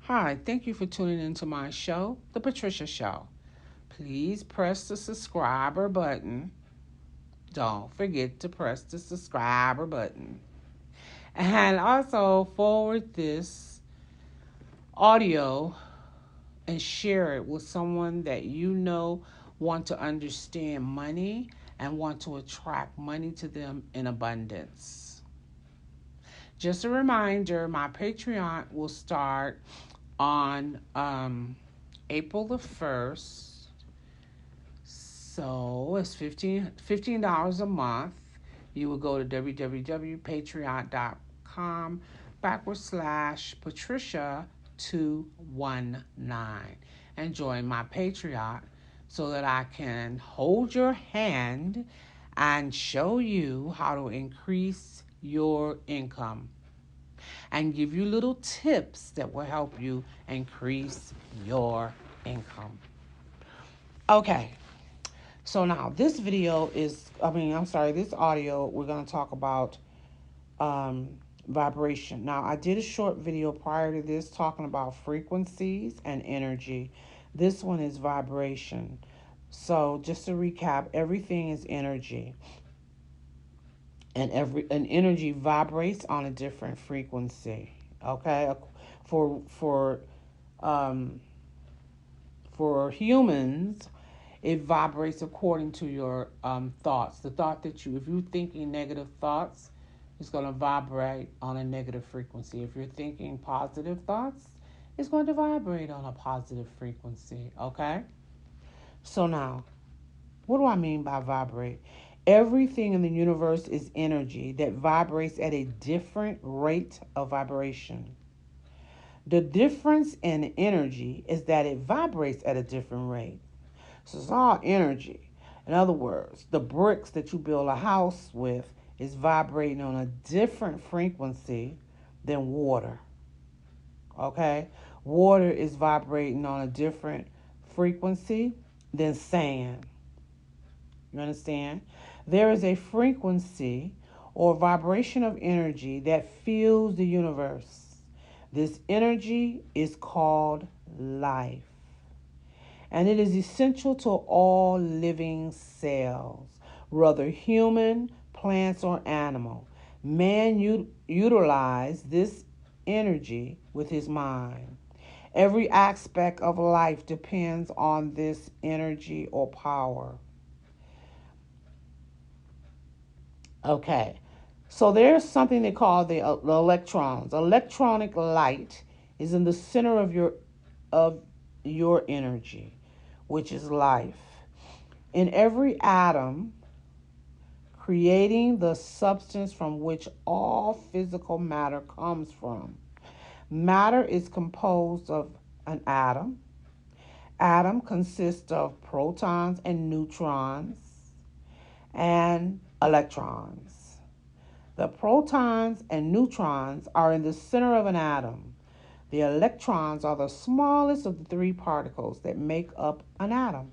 Hi, thank you for tuning into my show, The Patricia Show. Please press the subscriber button. Don't forget to press the subscriber button. And also forward this audio and share it with someone that you know want to understand money and want to attract money to them in abundance. Just a reminder, my Patreon will start on April the 1st. So it's $15 a month. You will go to www.patreon.com/Patricia219 and join my Patreon so that I can hold your hand and show you how to increase your income and give you little tips that will help you increase your income. Okay, so now this this audio, we're going to talk about um, vibration. Now, I did a short video prior to this talking about frequencies and energy. This one is vibration. So just to recap, everything is energy. And an energy vibrates on a different frequency. Okay? For um for humans, it vibrates according to your thoughts. The thought that if you're thinking negative thoughts, it's going to vibrate on a negative frequency. If you're thinking positive thoughts, it's going to vibrate on a positive frequency. Okay? So now, what do I mean by vibrate? Everything in the universe is energy that vibrates at a different rate of vibration. The difference in energy is that it vibrates at a different rate. So it's all energy. In other words, the bricks that you build a house with is vibrating on a different frequency than water. Okay? Water is vibrating on a different frequency than sand. You understand? There is a frequency or vibration of energy that fills the universe. This energy is called life, and it is essential to all living cells, whether human, plants, or animal. Man utilizes this energy with his mind. Every aspect of life depends on this energy or power. Okay, so there's something they call the electrons. Electronic light is in the center of your energy, which is life. In every atom, creating the substance from which all physical matter comes from. Matter is composed of an atom. Atom consists of protons and neutrons and electrons. The protons and neutrons are in the center of an atom. The electrons are the smallest of the three particles that make up an atom.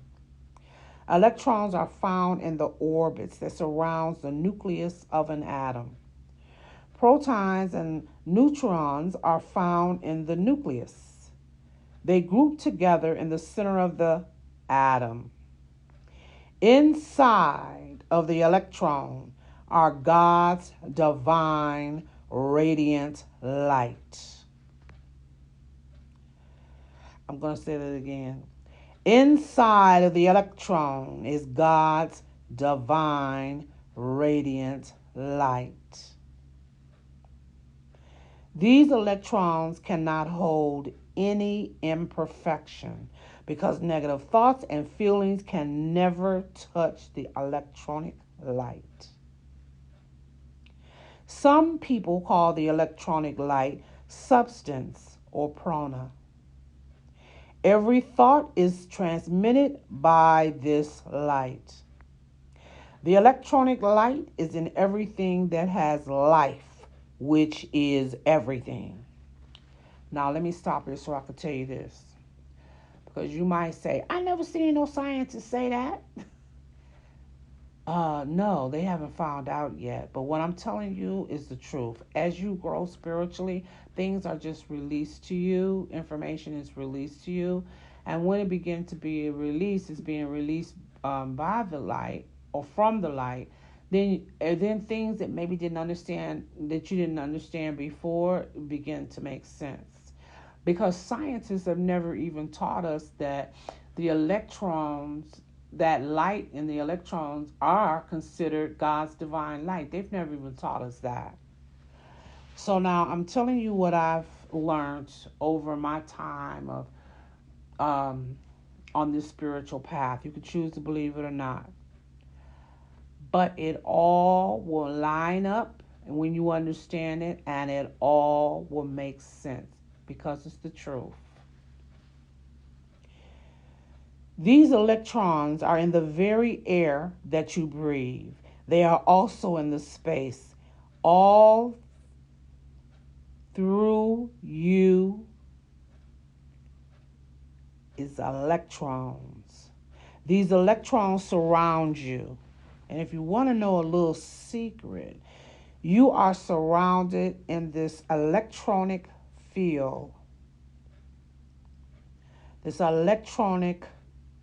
Electrons are found in the orbits that surrounds the nucleus of an atom. Protons and neutrons are found in the nucleus. They group together in the center of the atom. Inside of the electron are God's divine radiant light. I'm going to say that again. Inside of the electron is God's divine radiant light. These electrons cannot hold any imperfection because negative thoughts and feelings can never touch the electronic light. Some people call the electronic light substance or prana. Every thought is transmitted by this light. The electronic light is in everything that has life, which is everything. Now, let me stop here so I can tell you this. Because you might say, I never seen no scientists say that. No, they haven't found out yet. But what I'm telling you is the truth. As you grow spiritually, things are just released to you. Information is released to you. And when it begins to be released, it's being released by the light or from the light. Then things that maybe didn't understand that you didn't understand before begin to make sense. Because scientists have never even taught us that the electrons, that light and the electrons are considered God's divine light. They've never even taught us that. So now I'm telling you what I've learned over my time of um, on this spiritual path. You can choose to believe it or not, but it all will line up, and when you understand it, and it all will make sense because it's the truth. These electrons are in the very air that you breathe. They are also in the space. All through you is electrons. These electrons surround you. And if you want to know a little secret, you are surrounded in this electronic field, this electronic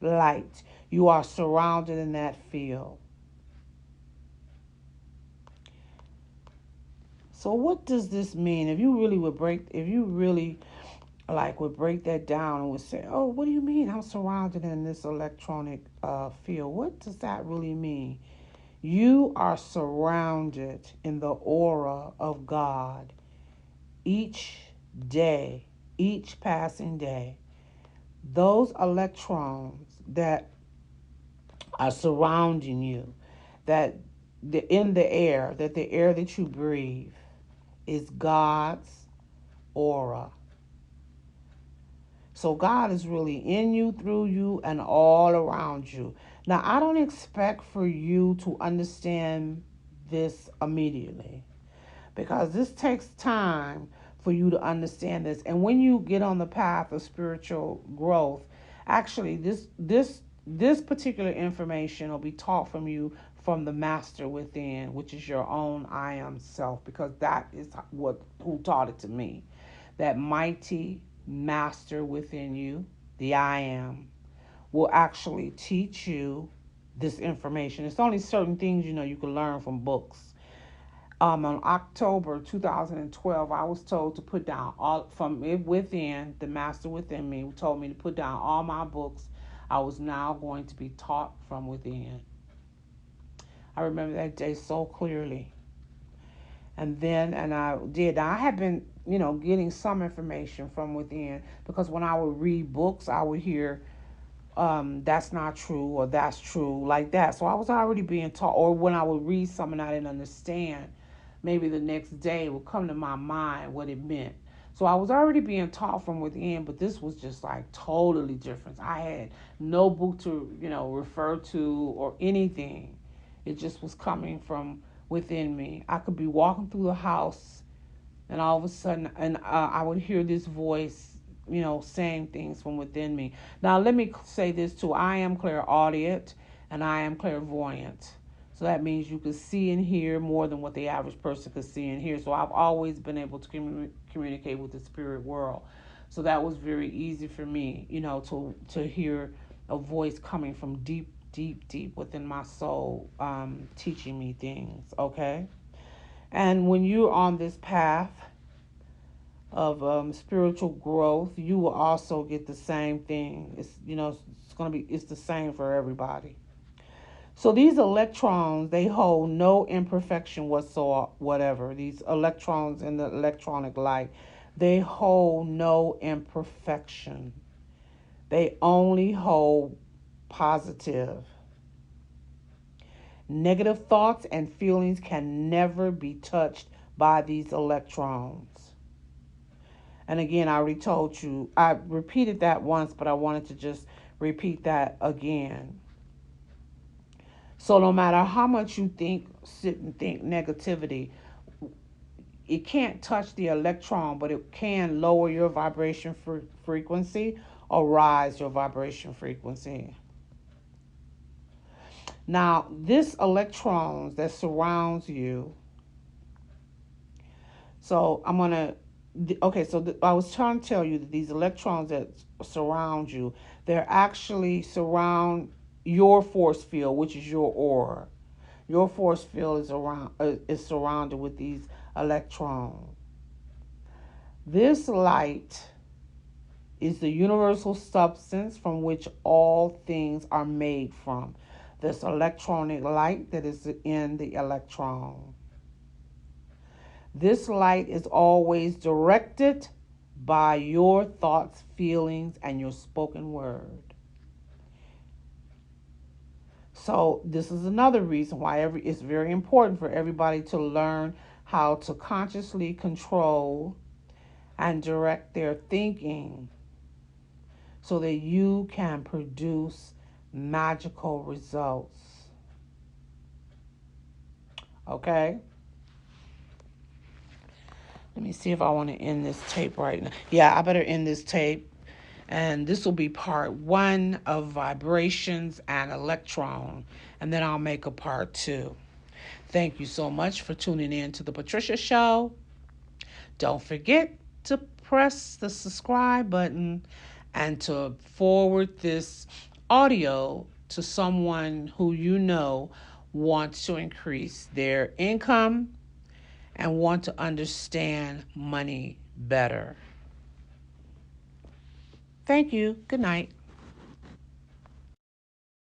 light. You are surrounded in that field. So what does this mean? If you really like would break that down and would say, "Oh, what do you mean? I'm surrounded in this electronic field." What does that really mean? You are surrounded in the aura of God each day, each passing day. Those electrons that are surrounding you, that in the air, that the air that you breathe is God's aura. So God is really in you, through you, and all around you. Now, I don't expect for you to understand this immediately because this takes time for you to understand this. And when you get on the path of spiritual growth, actually this particular information will be taught from you from the master within, which is your own I am self, because that is what who taught it to me. That mighty master within you, the I am, will actually teach you this information. It's only certain things you can learn from books. On October 2012, I was told to put down all from it within, the master within me told me to put down all my books. I was now going to be taught from within. I remember that day so clearly. And I did. I had been, getting some information from within because when I would read books, I would hear that's not true or that's true, like that. So I was already being taught, or when I would read something I didn't understand, maybe the next day it would come to my mind what it meant. So I was already being taught from within, but this was just like totally different. I had no book to, refer to or anything. It just was coming from within me. I could be walking through the house and all of a sudden I would hear this voice, saying things from within me. Now let me say this too: I am clairaudient and I am clairvoyant. So that means you can see and hear more than what the average person could see and hear. So I've always been able to communicate with the spirit world. So that was very easy for me, to hear a voice coming from deep, deep, deep within my soul, teaching me things. Okay. And when you're on this path of spiritual growth, you will also get the same thing. It's the same for everybody. So these electrons, they hold no imperfection whatsoever. These electrons in the electronic light, they hold no imperfection. They only hold positive. Negative thoughts and feelings can never be touched by these electrons. And again, I already told you, I repeated that once, but I wanted to just repeat that again. So no matter how much you sit and think negativity, it can't touch the electron, but it can lower your vibration frequency or rise your vibration frequency. Now, this electrons that surrounds you, so I'm going to, okay, so I was trying to tell you that these electrons that surround you, they're actually surround your force field, which is your aura. Your force field is surrounded with these electrons. This light is the universal substance from which all things are made from. This electronic light that is in the electron. This light is always directed by your thoughts, feelings, and your spoken word. So this is another reason why it's very important for everybody to learn how to consciously control and direct their thinking so that you can produce magical results. Okay? Let me see if I want to end this tape right now. Yeah, I better end this tape. And this will be part 1 of vibrations and electron. And then I'll make a part 2. Thank you so much for tuning in to the Patricia Show. Don't forget to press the subscribe button and to forward this audio to someone who you know wants to increase their income and want to understand money better. Thank you. Good night.